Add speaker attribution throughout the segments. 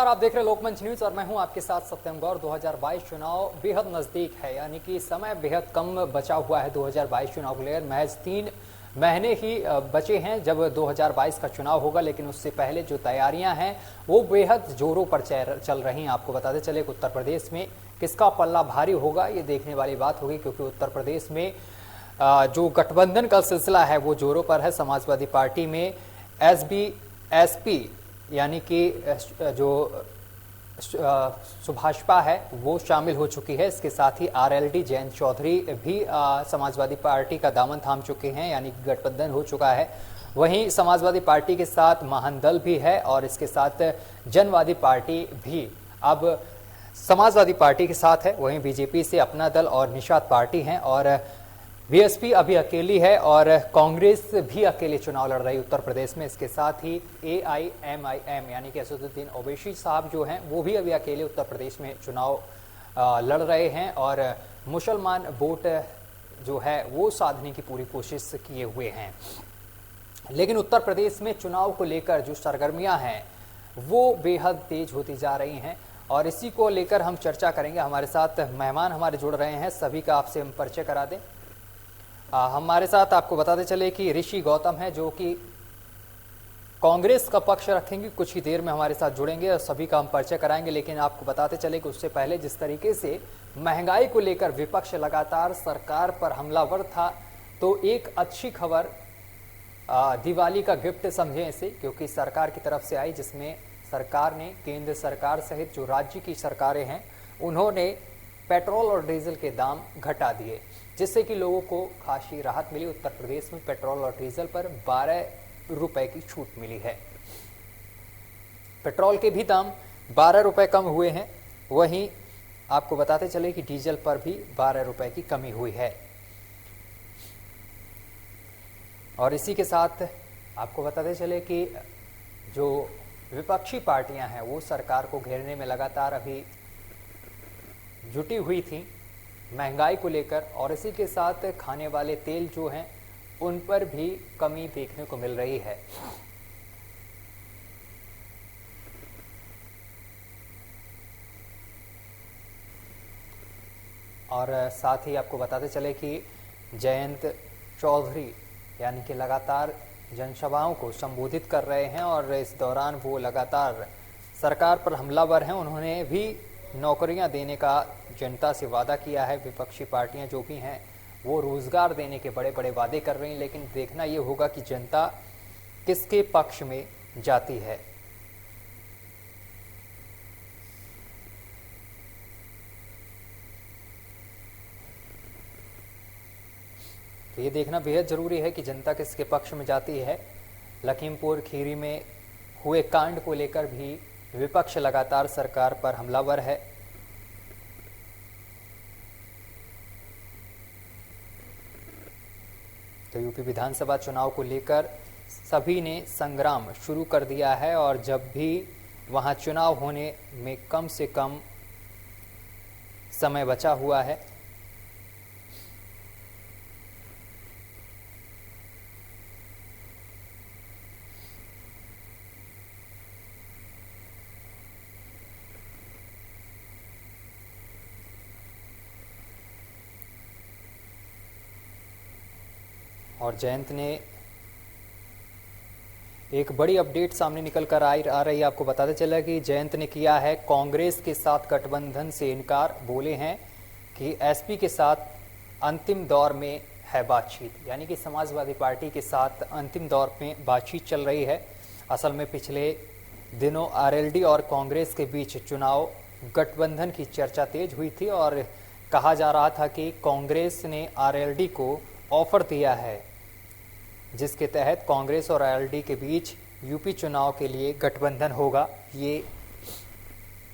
Speaker 1: नमस्कार, आप देख रहे हैं लोकमंच न्यूज और मैं हूं आपके साथ सत्यम गौर। 2022 चुनाव बेहद नजदीक है, यानी कि समय बेहद कम बचा हुआ है 2022 चुनाव को लेकर। महज 3 महीने ही बचे हैं जब 2022 का चुनाव होगा, लेकिन उससे पहले जो तैयारियां हैं वो बेहद जोरों पर चल रही हैं। आपको बताते चले कि उत्तर प्रदेश में किसका पल्ला भारी होगा ये देखने वाली बात होगी, क्योंकि उत्तर प्रदेश में जो गठबंधन का सिलसिला है वो जोरों पर है। समाजवादी पार्टी में एसपी यानी कि जो सुभाषपा है वो शामिल हो चुकी है। इसके साथ ही आरएलडी जयंत चौधरी भी समाजवादी पार्टी का दामन थाम चुके हैं, यानी कि गठबंधन हो चुका है। वहीं समाजवादी पार्टी के साथ महादल भी है और इसके साथ जनवादी पार्टी भी अब समाजवादी पार्टी के साथ है। वहीं बीजेपी से अपना दल और निषाद पार्टी हैं और बीएसपी अभी अकेली है और कांग्रेस भी अकेले चुनाव लड़ रही है उत्तर प्रदेश में। इसके साथ ही एआईएमआईएम यानी कि असदुद्दीन ओवैसी साहब जो हैं वो भी अभी अकेले उत्तर प्रदेश में चुनाव लड़ रहे हैं और मुसलमान वोट जो है वो साधने की पूरी कोशिश किए हुए हैं। लेकिन उत्तर प्रदेश में चुनाव को लेकर जो सरगर्मियां हैं वो बेहद तेज होती जा रही हैं और इसी को लेकर हम चर्चा करेंगे। हमारे साथ मेहमान हमारे जुड़ रहे हैं, सभी का आपसे हम परिचय करा दें। हमारे साथ आपको बताते चले कि ऋषि गौतम है जो कि कांग्रेस का पक्ष रखेंगे, कुछ ही देर में हमारे साथ जुड़ेंगे और सभी का हम परिचय कराएंगे। लेकिन आपको बताते चले कि उससे पहले जिस तरीके से महंगाई को लेकर विपक्ष लगातार सरकार पर हमलावर था, तो एक अच्छी खबर दिवाली का गिफ्ट समझें इसे, क्योंकि सरकार की तरफ से आई, जिसमें सरकार ने केंद्र सरकार सहित जो राज्य की सरकारें हैं उन्होंने पेट्रोल और डीजल के दाम घटा दिए, जिससे कि लोगों को खासी राहत मिली। उत्तर प्रदेश में पेट्रोल और डीजल पर 12 रुपए की छूट मिली है। पेट्रोल के भी दाम 12 रुपए कम हुए हैं। वहीं आपको बताते चले कि डीजल पर भी 12 रुपए की कमी हुई है। और इसी के साथ आपको बताते चले कि जो विपक्षी पार्टियां हैं वो सरकार को घेरने में लगातार अभी जुटी हुई थी महंगाई को लेकर, और इसी के साथ खाने वाले तेल जो हैं उन पर भी कमी देखने को मिल रही है। और साथ ही आपको बताते चले कि जयंत चौधरी यानी कि लगातार जनसभाओं को संबोधित कर रहे हैं और इस दौरान वो लगातार सरकार पर हमलावर हैं। उन्होंने भी नौकरियां देने का जनता से वादा किया है। विपक्षी पार्टियां जो भी हैं वो रोजगार देने के बड़े बड़े वादे कर रही हैं, लेकिन देखना ये होगा कि जनता किसके पक्ष में जाती है। तो ये देखना बेहद जरूरी है कि जनता किसके पक्ष में जाती है। लखीमपुर खीरी में हुए कांड को लेकर भी विपक्ष लगातार सरकार पर हमलावर है। तो यूपी विधानसभा चुनाव को लेकर सभी ने संग्राम शुरू कर दिया है और जब भी वहां चुनाव होने में कम से कम समय बचा हुआ है, और जयंत ने एक बड़ी अपडेट सामने निकल कर आ रही है। आपको बताते चला कि जयंत ने किया है कांग्रेस के साथ गठबंधन से इनकार। बोले हैं कि एसपी के साथ अंतिम दौर में है बातचीत, यानी कि समाजवादी पार्टी के साथ अंतिम दौर में बातचीत चल रही है। असल में पिछले दिनों आरएलडी और कांग्रेस के बीच चुनाव गठबंधन की चर्चा तेज हुई थी और कहा जा रहा था कि कांग्रेस ने आरएलडी को ऑफर दिया है, जिसके तहत कांग्रेस और आरएलडी के बीच यूपी चुनाव के लिए गठबंधन होगा। ये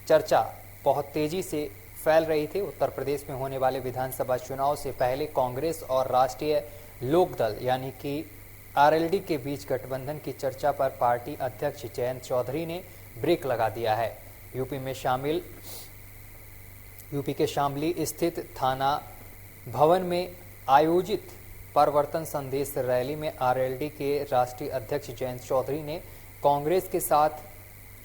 Speaker 1: चर्चा बहुत तेजी से फैल रही थी। उत्तर प्रदेश में होने वाले विधानसभा चुनाव से पहले कांग्रेस और राष्ट्रीय लोकदल यानी कि आरएलडी के बीच गठबंधन की चर्चा पर पार्टी अध्यक्ष जयंत चौधरी ने ब्रेक लगा दिया है। यूपी के शामली स्थित थाना भवन में आयोजित परिवर्तन संदेश रैली में आरएलडी के राष्ट्रीय अध्यक्ष जयंत चौधरी ने कांग्रेस के साथ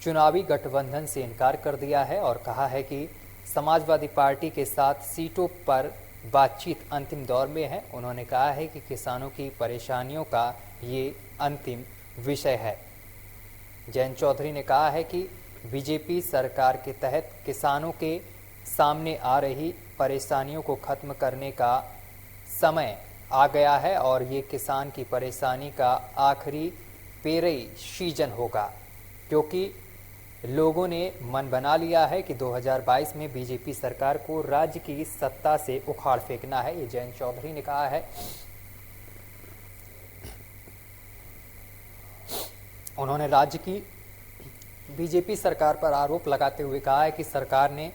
Speaker 1: चुनावी गठबंधन से इनकार कर दिया है और कहा है कि समाजवादी पार्टी के साथ सीटों पर बातचीत अंतिम दौर में है। उन्होंने कहा है कि किसानों की परेशानियों का ये अंतिम विषय है। जयंत चौधरी ने कहा है कि बीजेपी सरकार के तहत किसानों के सामने आ रही परेशानियों को खत्म करने का समय आ गया है और ये किसान की परेशानी का आखिरी पेरई सीजन होगा, क्योंकि लोगों ने मन बना लिया है कि 2022 में बीजेपी सरकार को राज्य की सत्ता से उखाड़ फेंकना है। ये जयंत चौधरी ने कहा है। उन्होंने राज्य की बीजेपी सरकार पर आरोप लगाते हुए कहा है कि सरकार ने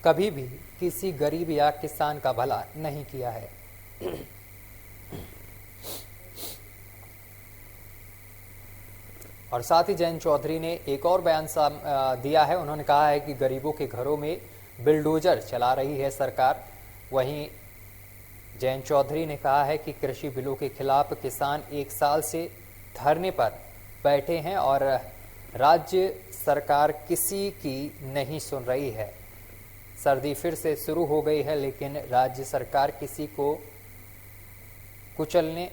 Speaker 1: कभी भी किसी गरीब या किसान का भला नहीं किया है। और साथ ही जयंत चौधरी ने एक और बयान दिया है। उन्होंने कहा है कि गरीबों के घरों में बिल्डोजर चला रही है सरकार। वहीं जयंत चौधरी ने कहा है कि कृषि बिलों के खिलाफ किसान 1 साल से धरने पर बैठे हैं और राज्य सरकार किसी की नहीं सुन रही है। सर्दी फिर से शुरू हो गई है, लेकिन राज्य सरकार किसी को कुचलने,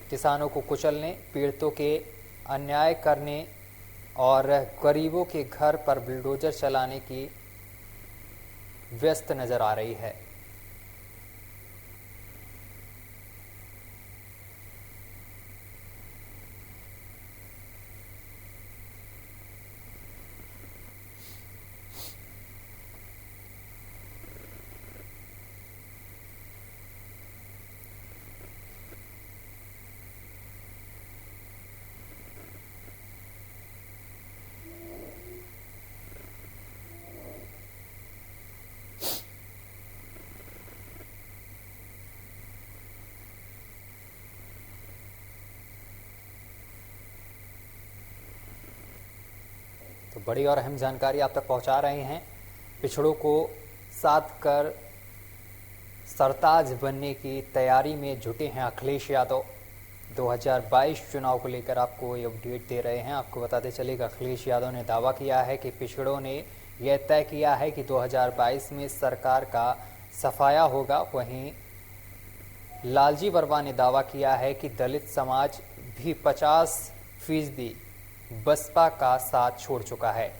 Speaker 1: किसानों को कुचलने, पीड़ितों के अन्याय करने और गरीबों के घर पर बुलडोजर चलाने की व्यस्त नजर आ रही है। तो बड़ी और अहम जानकारी आप तक पहुंचा रहे हैं। पिछड़ों को साथ कर सरताज बनने की तैयारी में जुटे हैं अखिलेश यादव। 2022 चुनाव को लेकर आपको ये अपडेट दे रहे हैं। आपको बताते चले कि अखिलेश यादव ने दावा किया है कि पिछड़ों ने यह तय किया है कि 2022 में सरकार का सफाया होगा। वहीं लालजी वर्मा ने दावा किया है कि दलित समाज भी 50% बसपा का साथ छोड़ चुका है।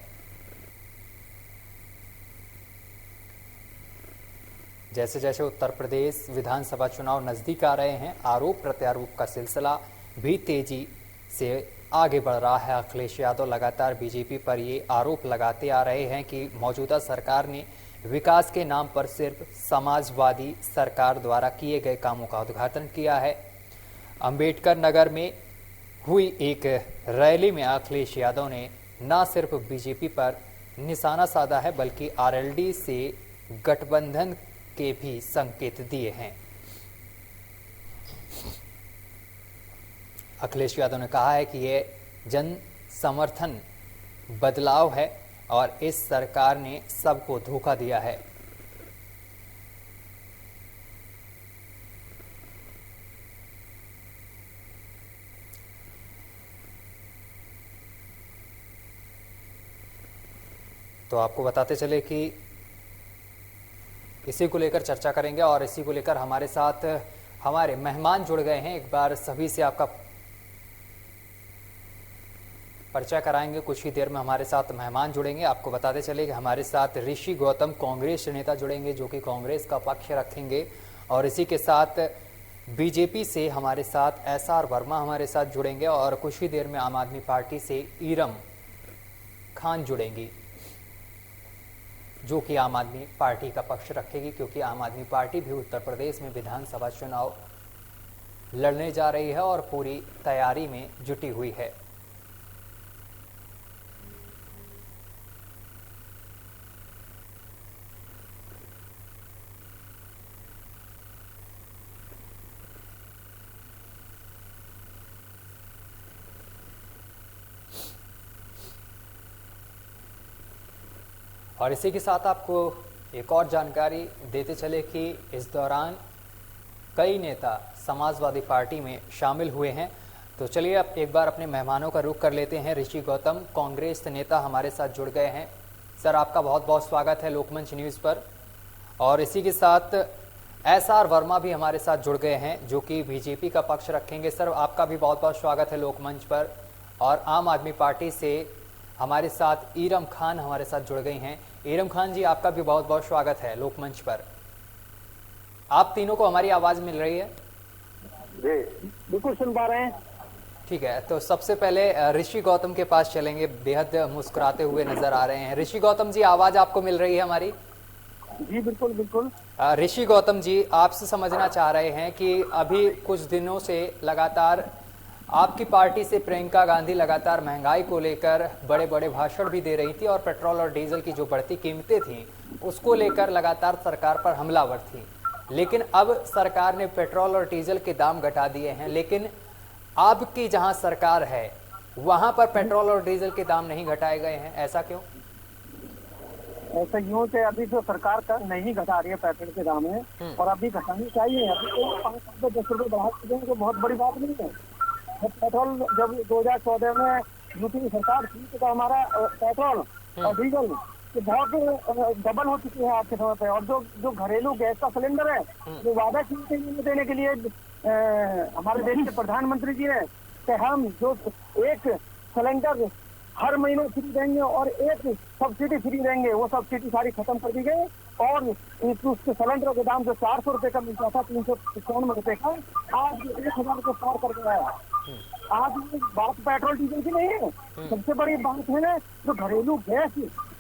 Speaker 1: जैसे जैसे उत्तर प्रदेश विधानसभा चुनाव नजदीक आ रहे हैं, आरोप प्रत्यारोप का सिलसिला भी तेजी से आगे बढ़ रहा है। अखिलेश यादव लगातार बीजेपी पर ये आरोप लगाते आ रहे हैं कि मौजूदा सरकार ने विकास के नाम पर सिर्फ समाजवादी सरकार द्वारा किए गए कामों का उद्घाटन किया है। अंबेडकर नगर में हुई एक रैली में अखिलेश यादव ने न सिर्फ बीजेपी पर निशाना साधा है, बल्कि आरएलडी से गठबंधन के भी संकेत दिए हैं। अखिलेश यादव ने कहा है कि यह जन समर्थन बदलाव है और इस सरकार ने सबको धोखा दिया है। तो आपको बताते चले कि इसी को लेकर चर्चा करेंगे और इसी को लेकर हमारे साथ हमारे मेहमान जुड़ गए हैं। एक बार सभी से आपका परिचय कराएंगे। कुछ ही देर में हमारे साथ मेहमान जुड़ेंगे। आपको बताते चले कि हमारे साथ ऋषि गौतम कांग्रेस नेता जुड़ेंगे, जो कि कांग्रेस का पक्ष रखेंगे। और इसी के साथ बीजेपी से हमारे साथ एसआर वर्मा हमारे साथ जुड़ेंगे और कुछ ही देर में आम आदमी पार्टी से इरम खान जुड़ेंगी, जो कि आम आदमी पार्टी का पक्ष रखेगी, क्योंकि आम आदमी पार्टी भी उत्तर प्रदेश में विधानसभा चुनाव लड़ने जा रही है और पूरी तैयारी में जुटी हुई है। और इसी के साथ आपको एक और जानकारी देते चले कि इस दौरान कई नेता समाजवादी पार्टी में शामिल हुए हैं। तो चलिए अब एक बार अपने मेहमानों का रुख कर लेते हैं। ऋषि गौतम कांग्रेस नेता हमारे साथ जुड़ गए हैं। सर, आपका बहुत बहुत स्वागत है लोकमंच न्यूज़ पर। और इसी के साथ एसआर वर्मा भी हमारे साथ जुड़ गए हैं जो कि बीजेपी का पक्ष रखेंगे। सर, आपका भी बहुत बहुत स्वागत है लोकमंच पर। और आम आदमी पार्टी से हमारे साथ ईरम खान हमारे साथ जुड़ गई हैं। ईरम खान जी, आपका भी बहुत बहुत स्वागत है लोकमंच पर। आप तीनों को हमारी आवाज़ मिल रही है?
Speaker 2: जी बिल्कुल सुन पा रहे हैं।
Speaker 1: ठीक है, तो सबसे पहले ऋषि गौतम के पास चलेंगे। बेहद मुस्कुराते हुए नजर आ रहे हैं। ऋषि गौतम जी, आवाज आपको मिल रही है हमारी?
Speaker 2: जी बिल्कुल बिल्कुल।
Speaker 1: ऋषि गौतम जी, आपसे समझना चाह रहे हैं कि अभी कुछ दिनों से लगातार आपकी पार्टी से प्रियंका गांधी लगातार महंगाई को लेकर बड़े बड़े भाषण भी दे रही थी और पेट्रोल और डीजल की जो बढ़ती कीमतें थीं उसको लेकर लगातार सरकार पर हमलावर थी। लेकिन अब सरकार ने पेट्रोल और डीजल के दाम घटा दिए हैं, लेकिन आपकी जहां सरकार है वहां पर पेट्रोल और डीजल के दाम नहीं घटाए गए हैं, ऐसा क्यों?
Speaker 2: ऐसा यूं से अभी जो सरकार कर नहीं घटा रही है पेट्रोल के दाम है और अभी घटानी चाहिए। अभी तो 5 रुपये 10 रुपये बढ़ा देंगे तो बहुत बड़ी बात नहीं है। जब पेट्रोल जब 2014 में यूपी की सरकार थी तो हमारा पेट्रोल और डीजल तो बहुत डबल हो चुकी है आज के समय पे। और जो घरेलू गैस का सिलेंडर है जो वादा किए थे देने के लिए हमारे देश के प्रधानमंत्री जी ने कि हम जो एक सिलेंडर हर महीने फ्री देंगे और एक सब्सिडी फ्री देंगे, वो सब्सिडी सारी खत्म कर दी गई। और उसके सिलेंडर के दाम जो 400 रुपए का मिलता था 391 रुपए का, आज 1000 को पार कर गया है। आज बात पेट्रोल डीजल की नहीं है, सबसे बड़ी बात है ना जो घरेलू गैस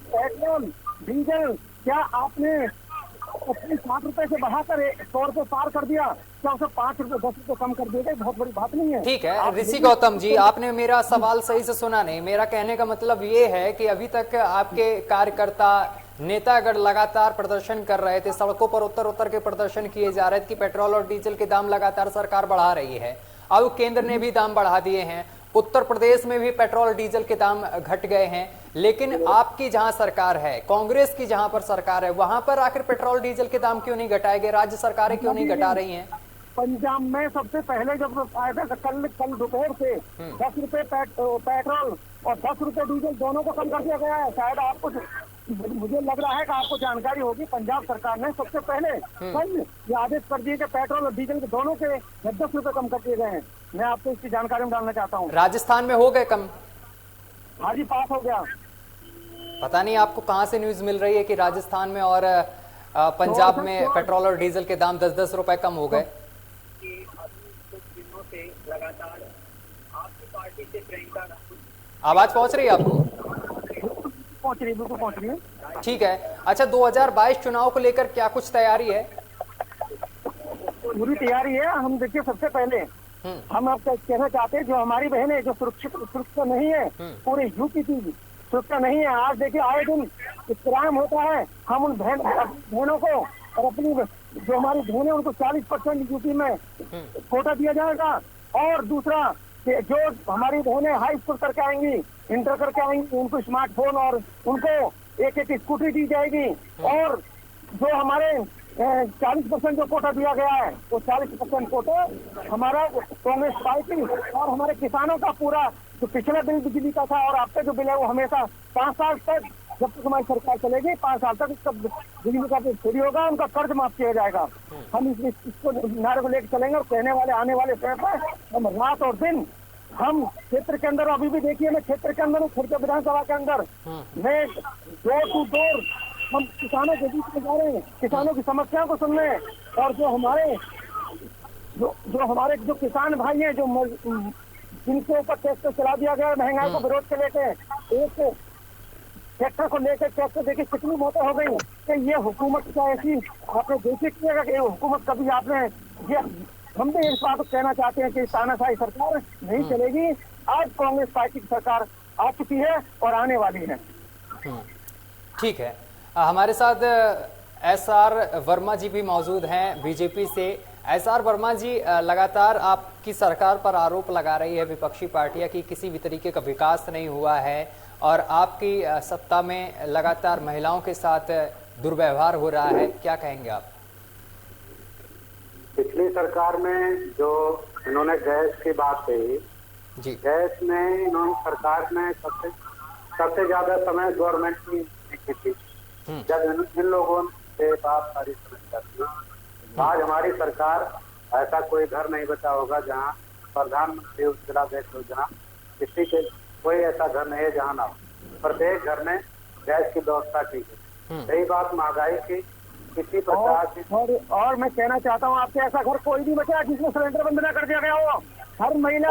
Speaker 2: पेट्रोल डीजल, क्या आपने अपने 60 रुपए से बढ़ाकर 100 रुपए पार कर दिया? क्या उसे 5 रुपए 10 रुपए कम कर दिया? बहुत बड़ी बात नहीं है।
Speaker 1: ठीक है ऋषि गौतम जी, आपने मेरा सवाल सही से सुना नहीं। मेरा कहने का मतलब ये है कि अभी तक आपके कार्यकर्ता नेतागण लगातार प्रदर्शन कर रहे थे, सड़कों पर उतर उतर के प्रदर्शन किए जा रहे थे कि पेट्रोल और डीजल के दाम लगातार सरकार बढ़ा रही है। अब केंद्र ने भी दाम बढ़ा दिए हैं, उत्तर प्रदेश में भी पेट्रोल डीजल के दाम घट गए हैं, लेकिन आपकी जहां सरकार है, कांग्रेस की जहां पर सरकार है, वहां पर आखिर पेट्रोल डीजल के दाम क्यों नहीं घटाए गए? राज्य सरकारें क्यों नहीं घटा रही हैं?
Speaker 2: पंजाब में सबसे पहले जब आया था कल दोपहर से 10 रुपए पेट्रोल और 10 रुपए डीजल दोनों को कम कर दिया गया है। शायद आपको, मुझे लग रहा है कि आपको जानकारी होगी, पंजाब सरकार ने सबसे पहले कल ये आदेश कर दिए कि पेट्रोल और डीजल के दोनों के 10 रुपए कम कर दिए गए हैं। मैं आपको इसकी जानकारी में डालना चाहता हूँ।
Speaker 1: राजस्थान में हो गए कम?
Speaker 2: हाँ जी, पास हो गया।
Speaker 1: पता नहीं आपको कहां से न्यूज मिल रही है कि राजस्थान में और पंजाब में पेट्रोल और डीजल के दाम 10-10 रुपए कम हो गए।
Speaker 2: लगातार आपकी पार्टी से प्रियंका,
Speaker 1: आवाज पहुंच रही है आपको?
Speaker 2: पहुंच रही है, बिल्कुल पहुंच रही है।
Speaker 1: ठीक है। अच्छा, 2022 चुनाव को लेकर क्या कुछ तैयारी है?
Speaker 2: पूरी तैयारी है। हम देखिए, सबसे पहले हम आपको कहना चाहते हैं जो हमारी बहनें जो सुरक्षा नहीं है, पूरे यूपी की सुरक्षा नहीं है। आज देखिए आए दिन क्राइम होता है। हम उन बहनों को और अपनी जो हमारी बहनें उनको 40% यूपी में कोटा दिया जाएगा। और दूसरा कि जो हमारी बहनें हाई स्कूल करके आएंगी, इंटर करके आएंगी, उनको स्मार्टफोन और उनको एक एक स्कूटी दी जाएगी। और जो हमारे 40% जो कोटा दिया गया है वो 40% कोटा हमारा कांग्रेस पार्टी और हमारे किसानों का पूरा जो पिछला बिल बिजली का था और अब तक जो बिल है वो हमेशा 5 साल तक, जब तक हमारी सरकार चलेगी 5 साल तक इसका बिजली का बिल फ्री होगा, उनका कर्ज माफ किया जाएगा। हम इसको नारे को लेकर चलेंगे और कहने वाले आने वाले समय पर हम रात और दिन हम क्षेत्र के अंदर, अभी भी देखिए मैं क्षेत्र के अंदर हूँ, खुर्जा विधानसभा के अंदर मैं डोर टू डोर हम किसानों के बीच में जा रहे हैं, किसानों की समस्याओं को सुनने। और जो हमारे जो किसान भाई हैं, जो जिनके ऊपर ट्रैक्टर चला दिया गया महंगाई को विरोध के लेके, एक ट्रैक्टर को लेकर ट्रैक्टर देखिए कितनी मौतें हो गई कि ये हुकूमत का ऐसी आपने देखे किएगा कि ये हुकूमत कभी आपने ये, हम भी इस बात को कहना चाहते हैं कि तानाशाही सरकार नहीं चलेगी। आज कांग्रेस पार्टी की सरकार आ चुकी है और आने वाली है।
Speaker 1: ठीक है, हमारे साथ एसआर वर्मा जी भी मौजूद हैं बीजेपी से। एसआर वर्मा जी, लगातार आपकी सरकार पर आरोप लगा रही है विपक्षी पार्टियां कि किसी भी तरीके का विकास नहीं हुआ है और आपकी सत्ता में लगातार महिलाओं के साथ दुर्व्यवहार हो रहा है, क्या कहेंगे आप?
Speaker 3: पिछली सरकार में जो इन्होंने गैस की बात कही
Speaker 1: जी।
Speaker 3: गैस में इन्होंने सरकार ने सबसे ज्यादा समय गवर्नमेंट की की थी, जब इन लोगों से बात सारी समस्या थी। आज हमारी सरकार, ऐसा कोई घर नहीं बचा होगा जहाँ प्रधानमंत्री उज्ज्वला गैस योजना, किसी के कोई ऐसा घर नहीं है जहाँ ना हो। प्रत्येक घर में गैस की व्यवस्था की गई। रही बात महंगाई की, किसी प्रकार की
Speaker 2: और मैं कहना चाहता हूँ आपके, ऐसा घर कोई नहीं बचा जिसमें सिलेंडर बंद न कर दिया गया हो। हर महीना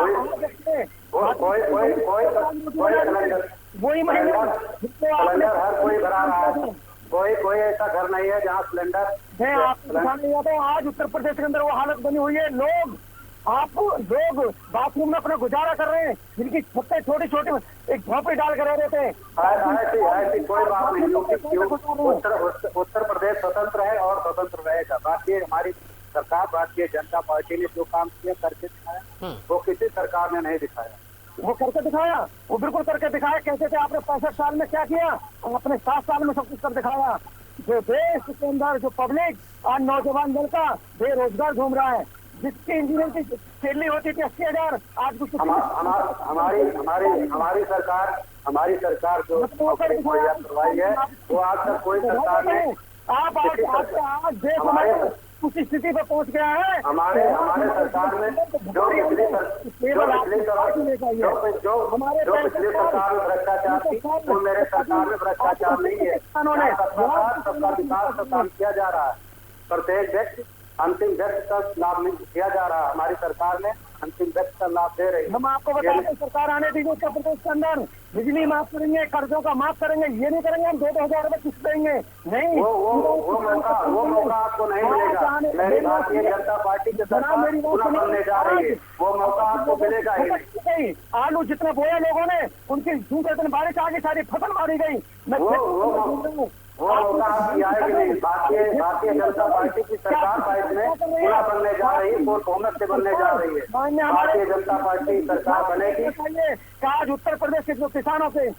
Speaker 2: वही महीना
Speaker 3: सिलेंडर हर कोई भरा रहा है। कोई ऐसा घर नहीं है जहाँ सिलेंडर।
Speaker 2: मैं आपको दिखाने जाता हूँ, आज उत्तर प्रदेश के अंदर वो हालत बनी हुई है। लोग बाथरूम में अपना गुजारा कर रहे हैं, जिनकी छतें छोटी छोटी एक झोपड़ी डाल कर रह रहे थे।
Speaker 3: ऐसी कोई बात नहीं, उत्तर प्रदेश स्वतंत्र है और स्वतंत्र रहेगा। भारतीय हमारी सरकार, भारतीय जनता पार्टी ने जो काम किया करके दिखाया, वो किसी सरकार ने नहीं दिखाया।
Speaker 2: वो करके दिखाया, वो बिल्कुल करके दिखाया। कहते थे आपने 65 साल में क्या किया, और अपने 7 साल में सब कुछ कर दिखाया। जो देश के अंदर जो पब्लिक आज नौजवान लड़का बेरोजगार घूम रहा है, जिसकी इंजीनियर की सैलरी होती थी 80,000, आज कुछ
Speaker 3: हमारी सरकार जो मुहैया करवाई है, वो आज तक कोई सरकार ने।
Speaker 2: आप आज देश हमारे उस स्थिति पर पहुंच गया है।
Speaker 3: हमारे सरकार ने जो पिछली सरकार में भ्रष्टाचार थी, वो मेरे सरकार में भ्रष्टाचार नहीं है। सबका विकास का काम किया जा रहा है। प्रत्येक व्यक्ति अंतिम व्यक्ति तक लाभ दिया जा रहा है। हमारी सरकार ने अंतिम व्यक्ति का लाभ दे रही है।
Speaker 2: हम आपको बताते हैं, सरकार आने दीजिए उत्तर प्रदेश के अंदर बिजली माफ करेंगे, कर्जों का माफ करेंगे। ये नहीं करेंगे हम 2,000 रुपए किस्त देंगे, नहीं।
Speaker 3: वो मौका आपको नहीं मिलेगा। मेरी भारतीय जनता पार्टी की सरकार बनने जा रही है, वो मौका आपको मिलेगा ही नहीं।
Speaker 2: आलू जितना बोया लोगों ने, उनकी दूसरे दिन बारिश आ गई, सारी फसल मारी गई।
Speaker 3: वो मौका आपकी आएगी नहीं। भारतीय जनता पार्टी की सरकार साइड में पूरा बनने जा रही है, पूर्ण बहुमत से बनने जा रही है। भारतीय जनता पार्टी सरकार बनेगी।
Speaker 2: आज उत्तर प्रदेश के जो किसानों के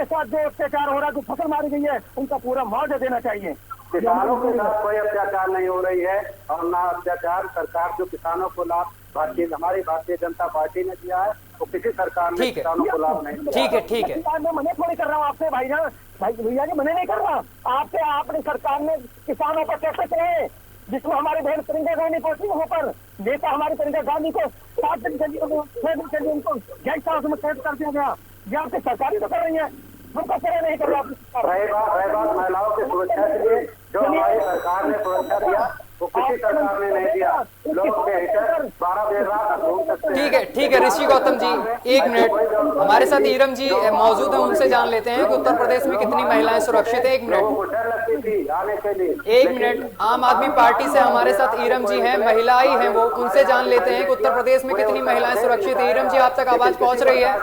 Speaker 2: साथ जो अत्याचार हो रहा है, जो फसल मारी गई है, उनका पूरा मुआवजा देना चाहिए।
Speaker 3: किसानों के साथ कोई अत्याचार नहीं हो रही है, और ना अत्याचार। सरकार जो किसानों को लाभ हमारी भारतीय जनता पार्टी ने दिया है, वो किसी सरकार ने किसानों को लाभ नहीं दिया।
Speaker 1: ठीक है।
Speaker 2: मैं मना थोड़ी कर रहा हूँ आपसे भाईजान, भैया जी, मना नहीं कर रहा आपसे। आपने सरकार ने किसानों पर कैसे कहे, जिसमें हमारी बहन प्रियंका गांधी पहुंची, वहाँ पर नेता हमारी प्रियंका गांधी को 7 दिन के लिए उनको गेस्ट हाउस में कैद कर दिया गया। ये आपकी सरकारी तो कर रही है, हमको करे नहीं कर रहा।
Speaker 3: रही बात महिलाओं की सुरक्षा के लिए जो हमारी सरकार ने सुरक्षा दिया, वो किसी सरकार ने नहीं दिया। लोग के हिटर 12 देर रात घूम सकते हैं।
Speaker 1: ठीक है ऋषि गौतम जी, 1 मिनट। हमारे साथ ईरम जी मौजूद हैं, उनसे जान लेते हैं कि उत्तर प्रदेश में कितनी महिलाएं सुरक्षित है। 1 मिनट,
Speaker 3: डर लगती थी आने के लिए।
Speaker 1: 1 मिनट। आम आदमी पार्टी से हमारे साथ ईरम जी हैं, महिलाएं हैं वो, उनसे जान लेते हैं कि उत्तर प्रदेश में कितनी महिलाएं सुरक्षित है। ईरम जी, आप तक आवाज पहुंच रही है?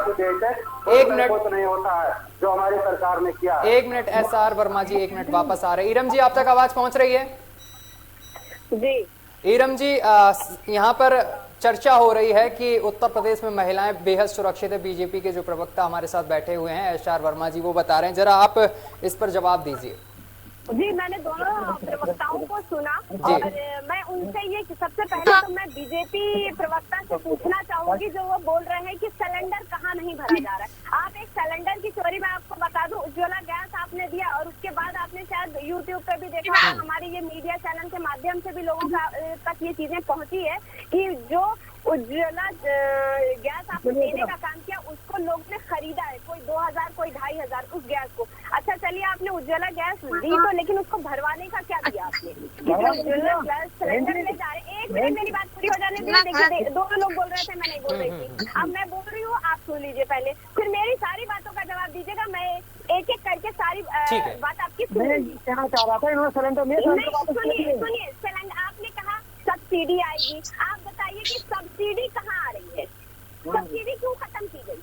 Speaker 1: 1 मिनट।
Speaker 3: नहीं होता है जो हमारी सरकार ने किया।
Speaker 1: 1 मिनट। SR वर्मा जी 1 मिनट, वापस आ रहे। ईरम जी, आप तक आवाज पहुंच रही है?
Speaker 4: जी
Speaker 1: ईरम जी, यहाँ पर चर्चा हो रही है कि उत्तर प्रदेश में महिलाएं बेहद सुरक्षित है। बीजेपी के जो प्रवक्ता हमारे साथ बैठे हुए हैं, SR वर्मा जी, वो बता रहे हैं। जरा आप इस पर जवाब दीजिए।
Speaker 4: जी, मैंने दोनों प्रवक्ताओं को सुना और मैं उनसे ये सबसे पहले तो मैं बीजेपी प्रवक्ता से पूछना चाहूंगी, जो वो बोल रहे हैं कि सिलेंडर कहाँ नहीं भरा जा रहा है। आप एक सिलेंडर की चोरी मैं आपको बता दूं, उज्ज्वला गैस आपने दिया और उसके बाद आपने शायद यूट्यूब पे भी देखा, हमारे ये मीडिया चैनल के माध्यम से भी लोगों तक ये चीजें पहुंची है कि जो उज्ज्वला गैस आपने देने का काम किया, उसको लोग ने खरीदा है, कोई 2,000 कोई 2,500 उस गैस को। अच्छा चलिए, आपने उज्ज्वला गैस दी तो, लेकिन उसको भरवाने का क्या दिया आपने? उज्ज्वला गैस सिलेंडर ले जा रहे। 1 मिनट, मेरी बात पूरी हो जाने दीजिए। देखिए, दोनों लोग बोल रहे थे, मैं नहीं बोल रही थी। अब मैं बोल रही हूँ, आप सुन लीजिए पहले, फिर मेरी सारी बातों का जवाब दीजिएगा। मैं एक एक करके सारी बात आपकी सुनिए।
Speaker 2: कहना चाह रहा था इन्होंने सिलेंडर नहीं।
Speaker 4: सुनिए, सिलेंडर आपने कहा सब्सिडी आएगी, आप बताइए कि सब्सिडी कहाँ आ रही है? सब्सिडी क्यों खत्म की गई?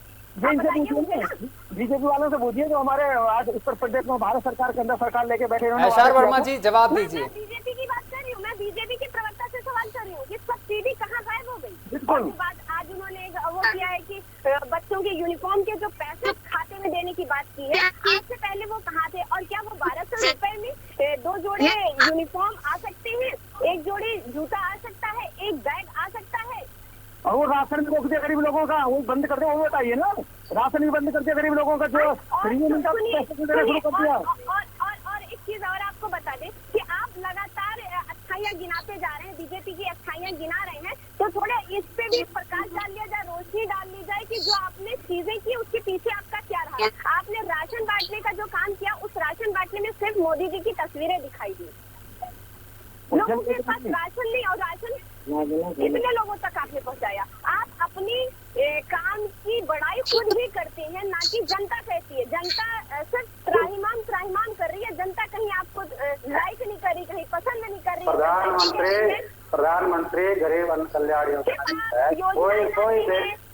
Speaker 2: बीजेपी वालों से पूछिए जो हमारे आज उत्तर प्रदेश में भारत सरकार के अंदर सरकार लेके बैठे।
Speaker 1: SR वर्मा जी, जवाब दीजिए।
Speaker 4: बीजेपी की बात कर रही हूँ, मैं बीजेपी के प्रवक्ता से सवाल कर रही हूँ कि सब्सिडी कहाँ गायब हो गई?
Speaker 2: बिल्कुल।
Speaker 4: उसके बाद आज उन्होंने वो किया है कि बच्चों के यूनिफॉर्म के जो पैसे खाते में देने की बात की है। आज से पहले वो कहाँ थे? और क्या वो 1,200 रुपए में 2 जोड़े यूनिफॉर्म आ सकते हैं, 1 जोड़ी जूता आ सकता है, 1 बैग आ सकता है?
Speaker 2: और वो राशन भी रोक दिया गरीब लोगों का, वो बंद कर दिया, वो बताइए ना, राशन भी बंद कर दिया गरीब लोगों का, जो फ्री में मिलता शुरू कर दिया।
Speaker 4: और एक चीज और आपको बता दें कि आप लगातार अच्छाइयाँ गिनाते जा रहे हैं, बीजेपी की अच्छाइयाँ गिना रहे हैं, तो थोड़े इस पे भी प्रकाश डाल लिया जाए, रोशनी डाल ली जाए कि जो आपने चीजें की उसके पीछे आपका क्या रहा। आपने राशन बांटने का जो काम किया, उस राशन बांटने में सिर्फ मोदी जी की तस्वीरें दिखाई दी, लोगों के पास राशन नहीं, और राशन कितने लोगों तक आपने पहुंचाया। आप अपनी काम की बड़ाई खुद ही करते हैं, ना कि जनता कहती है। जनता सिर्फ त्राहिमाम कर रही है, जनता कहीं आपको लाइक नहीं कर रही, कहीं पसंद नहीं कर रही।
Speaker 3: प्रधानमंत्री गरीब अन्न कल्याण योजना
Speaker 4: जो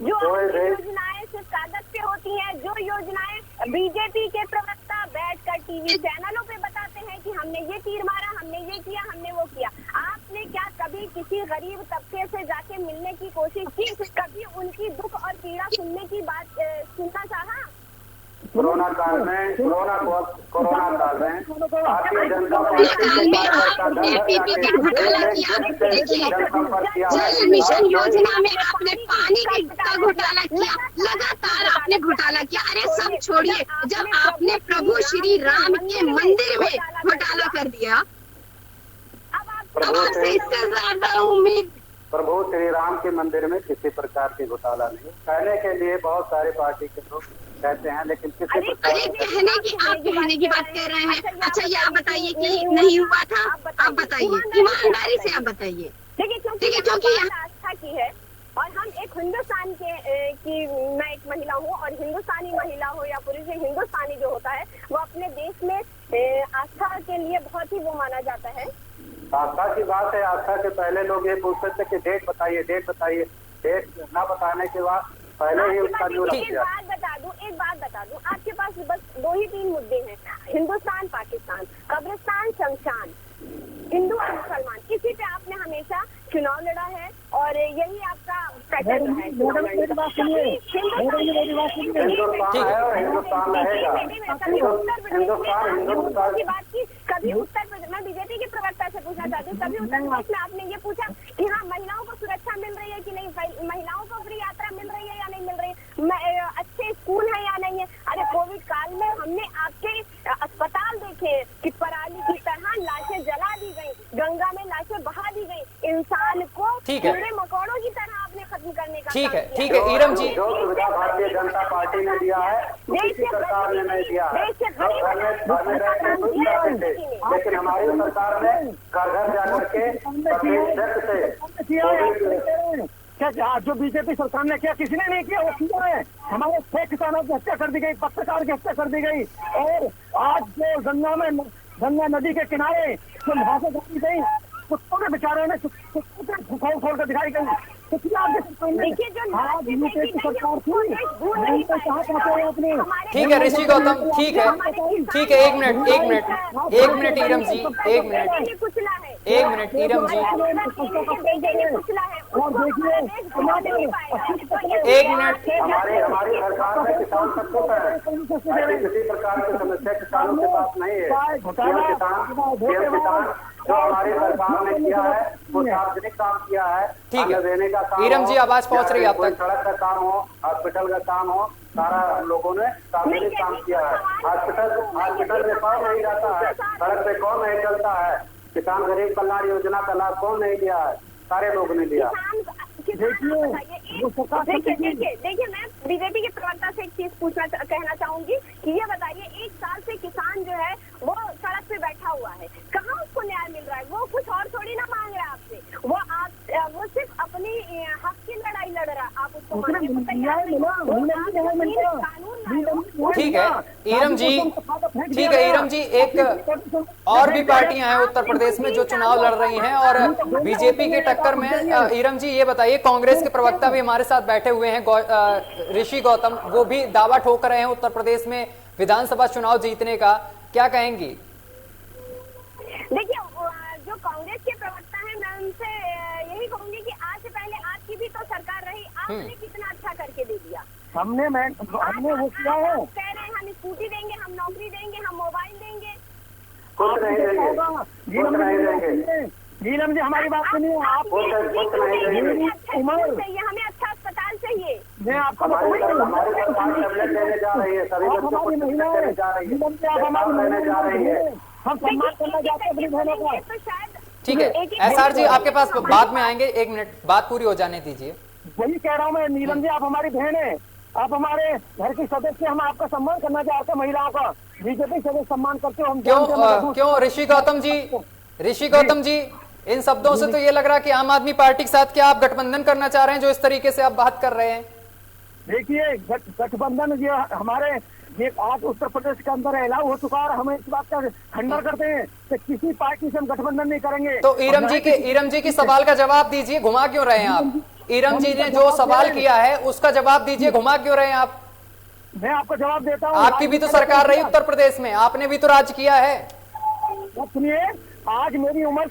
Speaker 4: योजनाएं सिर्फ कागज पे होती हैं, जो योजनाएं बीजेपी के प्रवक्ता बैठकर टीवी चैनलों पे बताते हैं कि हमने ये तीर मारा, हमने ये किया, हमने वो किया। आपने क्या कभी किसी गरीब तबके से जाके मिलने की कोशिश की? कभी उनकी दुख और पीड़ा सुनने की बात सुनना चाहा?
Speaker 3: कोरोना काल में भारतीय जनता पार्टी
Speaker 5: जल मिशन योजना में आपने पानी का घोटाला किया, लगातार आपने घोटाला किया। अरे सब छोड़िए, जब आपने प्रभु श्री राम के मंदिर में घोटाला कर दिया, अब आपसे इससे ज्यादा उम्मीद।
Speaker 3: प्रभु श्री राम के मंदिर में किसी प्रकार के घोटाला नहीं। कहने के लिए बहुत सारे पार्टी के लोग कहते हैं, लेकिन किसी
Speaker 5: अरे कहने की बात कर रहे हैं। अच्छा ये आप बताइए कि नहीं हुआ था, आप बताइए, ईमानदारी से आप बताइए।
Speaker 4: देखिए क्योंकि आस्था की है, और हम एक हिंदुस्तान की मैं एक महिला हूँ, और हिंदुस्तानी महिला हो या पुरुष, हिंदुस्तानी जो होता है वो अपने देश में आस्था के लिए बहुत ही वो माना जाता है।
Speaker 3: आस्था की बात है। आस्था के पहले लोग ये पूछते थे कि डेट बताइए, डेट न बताने के बाद पहले ही उसका जो
Speaker 4: एक बात बता दूं, आपके पास बस 2 ही 3 मुद्दे हैं, हिंदुस्तान पाकिस्तान, कब्रिस्तान शमशान, हिंदू और मुसलमान, इसी पे आपने हमेशा चुनाव लड़ा है, और यही आपका पैटर्न है।
Speaker 3: हिंदुस्तान है और हिंदुस्तान रहेगा। हिंदुस्तान
Speaker 4: की बात की कभी उत्तर प्रदेश, मैं बीजेपी के प्रवक्ता से पूछना चाहती हूँ, कभी उत्तर प्रदेश में आपने ये पूछा कि हाँ महिलाओं को सुरक्षा मिल रही है कि नहीं, महिलाओं को फ्री यात्रा मिल रही है या नहीं मिल रही है, अच्छे स्कूल है या नहीं है? अरे कोविड काल में हमने आपके अस्पताल देखे कि पराली की तरह लाशें जला दी गई, गंगा में लाशें बहा दी गई, इंसान को कीड़े मकोड़ों की तरह आपने खत्म करने का।
Speaker 1: ठीक है ईरम जी,
Speaker 3: जो सुविधा भारतीय जनता पार्टी ने दिया है किसी सरकार ने नहीं दिया है। लेकिन हमारी सरकार ने घर घर जाकर के
Speaker 2: क्या जो बीजेपी सरकार ने किया किसी ने नहीं किया, वो किया है। हमारे 6 किसानों की हत्या कर दी गई, पत्रकार की हत्या कर दी गई, और आज जो गंगा नदी के किनारे जो भाषा दी गई, कुत्तों के बेचारे ने खोल कर दिखाई गई।
Speaker 1: ठीक है ऋषि गौतम, ठीक है, एक मिनट ईरम जी, एक मिनट ईरम जी, एक मिनट।
Speaker 3: हमारी सरकार में किसान सब कुछ है, किसी प्रकार की समस्या किसानों के पास नहीं है। किसान जो हमारी सरकार ने किया है वो सार्वजनिक काम किया है,
Speaker 1: ठीक है
Speaker 3: देने का काम।
Speaker 1: ईरम जी आवाज पहुंच रही है आप तक।
Speaker 3: सड़क का काम हो, हॉस्पिटल का काम हो, सारा लोगों ने सार्वजनिक काम किया है। हॉस्पिटल में कौन नहीं जाता है, सड़क पे कौन नहीं चलता है, किसान गरीब कल्याण योजना का लाभ कौन नहीं लिया है? सारे लोगों ने लिया।
Speaker 4: देखिए मैं बीजेपी के प्रवक्ता से एक चीज कहना चाहूंगी कि ये बताइए, 1 साल से किसान जो है वो सड़क पे बैठा हुआ है, कहाँ उसको न्याय मिल रहा है? वो कुछ और थोड़ी ना मांग रहा है आपसे, वो सिर्फ अपनी हक की लड़ाई लड़ रहा है। आप उसको
Speaker 1: ठीक है ईरम जी, एक और भी पार्टियां हैं उत्तर प्रदेश में जो चुनाव लड़ रही हैं, और बीजेपी के टक्कर में ईरम जी ये बताइए, कांग्रेस के प्रवक्ता भी हमारे साथ बैठे हुए हैं, ऋषि गौतम, वो भी दावा ठोक रहे हैं उत्तर प्रदेश में विधानसभा चुनाव जीतने का, क्या कहेंगी?
Speaker 4: देखिए जो कांग्रेस के प्रवक्ता हैं, मैं उनसे यही कहूंगी कि आज से पहले आपकी भी तो सरकार रही, आपने कितना अच्छा करके दे दिया। हमने वो किया है, कह रहे हैं हम स्कूटी देंगे, हम नौकरी देंगे, हम मोबाइल देंगे,
Speaker 3: कुछ नहीं देंगे।
Speaker 2: नीलम जी हमारी बात सुनिए, आप
Speaker 4: हमें अच्छा अस्पताल चाहिए।
Speaker 2: मैं आपको
Speaker 3: हमारी सरकार टैबलेट देने जा रही है, सभी बच्चों को
Speaker 2: महिला
Speaker 3: देने जा रही है,
Speaker 2: आप हमारी
Speaker 3: देने जा रही है।
Speaker 2: हम सम्मान करना चाहते हैं अपनी बहनों का।
Speaker 4: तो शायद
Speaker 1: ठीक है एसआर जी, आपके पास बाद में आएंगे, 1 मिनट बात पूरी हो जाने दीजिए।
Speaker 2: वही कह रहा हूँ मैं, नीलम जी आप हमारी बहन है, आप हमारे घर की सदस्य, हम आपका सम्मान करना चाहते हैं, महिलाओं का बीजेपी सदस्य सम्मान करते हो हम।
Speaker 1: क्यों ऋषि गौतम जी इन शब्दों से तो ये लग रहा है कि आम आदमी पार्टी के साथ क्या आप गठबंधन करना चाह रहे हैं, जो इस तरीके से आप बात कर रहे हैं?
Speaker 2: देखिए गठबंधन ये हमारे ये आज उत्तर प्रदेश के अंदर अलाउ हो चुका है, हमें इस बात का खंडन करते हैं कि किसी पार्टी से हम गठबंधन नहीं करेंगे।
Speaker 1: तो ईरम जी की सवाल का जवाब दीजिए, घुमा क्यों रहे हैं आप? ईरम जी ने जो सवाल किया है उसका जवाब दीजिए, घुमा क्यों रहे हैं आप?
Speaker 2: मैं आपको जवाब देता हूँ।
Speaker 1: आपकी भी तो सरकार रही उत्तर प्रदेश में, आपने भी तो राज किया है।
Speaker 2: सुनिए, आज मेरी उम्र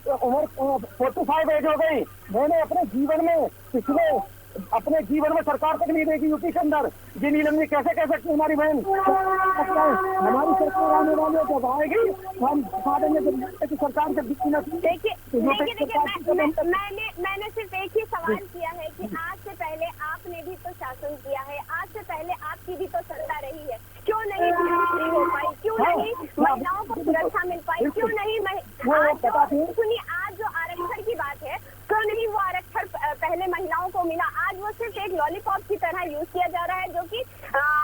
Speaker 2: 45 एज हो गई, मैंने अपने जीवन में सरकार तक नहीं देखी यूपी के अंदर। जी नीलम जी कैसे कह सकती हमारी बहन? हमारी सरकार आने वाली जब आएगी हम बता देंगे कि सरकार जब
Speaker 4: देखिए मैंने सिर्फ एक ही सवाल किया है कि आज से पहले आपने भी तो शासन किया है, आज से पहले आपकी भी तो सत्ता रही है, क्यों नहीं फ्री हो पाई, क्यों नहीं महिलाओं को सुरक्षा मिल पाई, क्यों नहीं सुनिए आज जो आरक्षण की बात है, क्यों नहीं वो आरक्षण पहले महिलाओं को मिला? आज वो सिर्फ एक लॉलीपॉप की तरह यूज किया जा रहा है, जो कि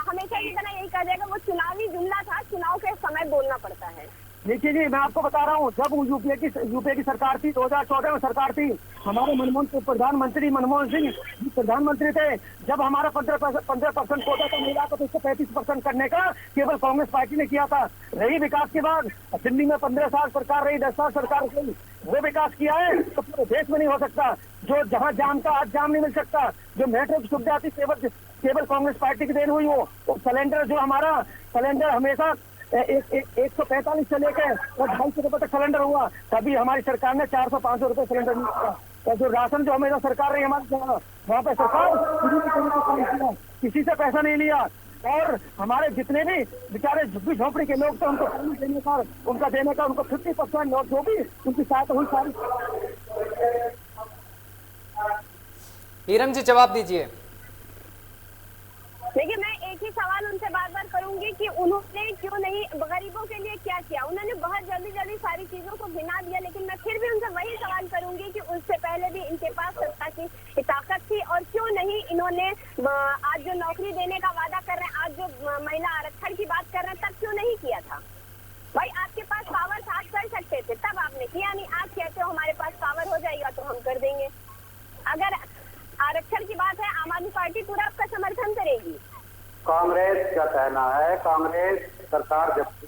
Speaker 4: हमेशा की तरह यही कहा जाएगा वो चुनावी जुमला था, चुनाव के समय बोलना पड़ता है।
Speaker 2: देखिए जी मैं आपको बता रहा हूँ, जब यूपीए की सरकार थी, 2014 में सरकार थी, हमारे प्रधानमंत्री मनमोहन सिंह प्रधानमंत्री थे, जब हमारा 15% कोटा का मिला तो उसको 35% करने का केवल कांग्रेस पार्टी ने किया था। रही विकास के बाद दिल्ली में 15 साल सरकार रही, 10 साल सरकार रही, वो विकास किया है तो पूरे देश में नहीं हो सकता। जो जहाँ जाम का आज जाम नहीं मिल सकता, जो मेट्रो की सुविधा थी केवल कांग्रेस पार्टी की देन हुई वो। तो सिलेंडर जो हमारा सिलेंडर हमेशा 145 से लेकर और 250 रुपए तक सिलेंडर हुआ, तभी हमारी सरकार ने 400-500 रुपए सिलेंडर दिया। और जो राशन जो हमेशा सरकार रही हमारी वहाँ पे सरकार किसी से पैसा नहीं लिया। और हमारे जितने भी बेचारे झुग्गी झोपड़ी के लोग थे उनको देने का उनको 50% लोग जो भी उनकी सहायता हुई सारी।
Speaker 1: ईरम जी जवाब दीजिए।
Speaker 4: देखिए मैं एक ही सवाल उनसे बार बार करूंगी कि उन्होंने क्यों नहीं गरीबों के लिए क्या किया? उन्होंने बहुत जल्दी सारी चीजों को गिना दिया, लेकिन मैं फिर भी उनसे वही सवाल करूंगी कि उससे पहले भी इनके पास सत्ता की ताकत थी और क्यों नहीं इन्होंने आज जो नौकरी देने का वादा कर रहे हैं, आज जो महिला आरक्षण की बात कर रहे हैं, तब क्यों नहीं किया था? भाई आपके पास पावर था, आप कर सकते थे, तब आपने किया नहीं। आज कहते हो हमारे पास पावर हो जाएगा तो हम कर देंगे। अगर आरक्षण की बात है, आम आदमी पार्टी पूरा आपका समर्थन करेगी।
Speaker 3: कांग्रेस का कहना है, कांग्रेस सरकार जब थी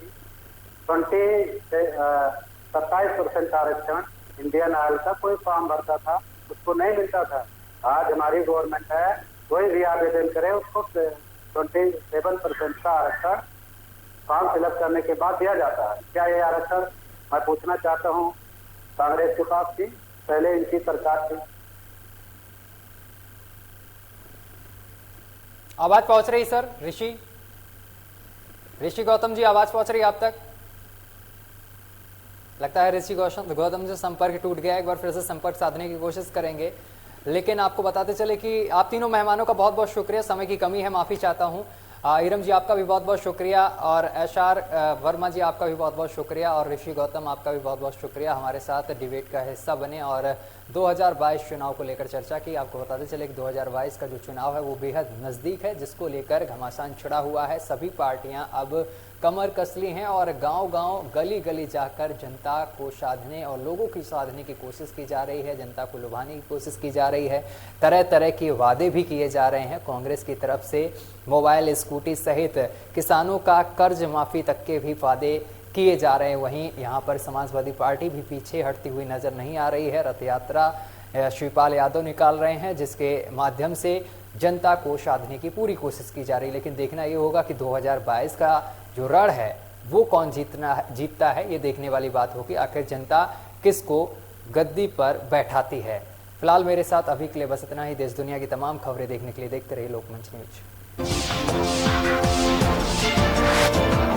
Speaker 3: 27% आरक्षण इंडियन ऑयल का कोई फॉर्म भरता था उसको नहीं मिलता था। आज हमारी गवर्नमेंट है, कोई भी आवेदन करे उसको 27% का आरक्षण फॉर्म फिलअप करने के बाद दिया जाता है। क्या ये आरक्षण मैं पूछना चाहता हूँ कांग्रेस के पास थी, पहले इनकी सरकार थी।
Speaker 1: आवाज पहुंच रही सर? ऋषि गौतम जी आवाज पहुंच रही आप तक? लगता है ऋषि गौतम जी संपर्क टूट गया, एक बार फिर से संपर्क साधने की कोशिश करेंगे। लेकिन आपको बताते चले कि आप तीनों मेहमानों का बहुत बहुत शुक्रिया, समय की कमी है, माफी चाहता हूं। ईरम जी आपका भी बहुत बहुत शुक्रिया और एसआर वर्मा जी आपका भी बहुत बहुत शुक्रिया और ऋषि गौतम आपका भी बहुत बहुत शुक्रिया हमारे साथ डिबेट का हिस्सा बने और 2022 चुनाव को लेकर चर्चा की। आपको बताते चले कि 2022 का जो चुनाव है वो बेहद नज़दीक है, जिसको लेकर घमासान छिड़ा हुआ है। सभी पार्टियां अब कमर कसली हैं और गांव-गांव गली-गली जाकर जनता को साधने और लोगों की साधने की कोशिश की जा रही है, जनता को लुभाने की कोशिश की जा रही है। तरह तरह के वादे भी किए जा रहे हैं कांग्रेस की तरफ से, मोबाइल स्कूटी सहित किसानों का कर्ज माफ़ी तक के भी वादे किए जा रहे हैं। वहीं यहाँ पर समाजवादी पार्टी भी पीछे हटती हुई नजर नहीं आ रही है। रथ यात्रा शिवपाल यादव निकाल रहे हैं जिसके माध्यम से जनता को साधने की पूरी कोशिश की जा रही है। लेकिन देखना ये होगा कि 2022 का जो रण है वो कौन जीतता है, ये देखने वाली बात होगी। आखिर जनता किसको गद्दी पर बैठाती है। फिलहाल मेरे साथ अभी के लिए बस इतना ही। देश दुनिया की तमाम खबरें देखने के लिए देखते रहिए लोकमंच न्यूज।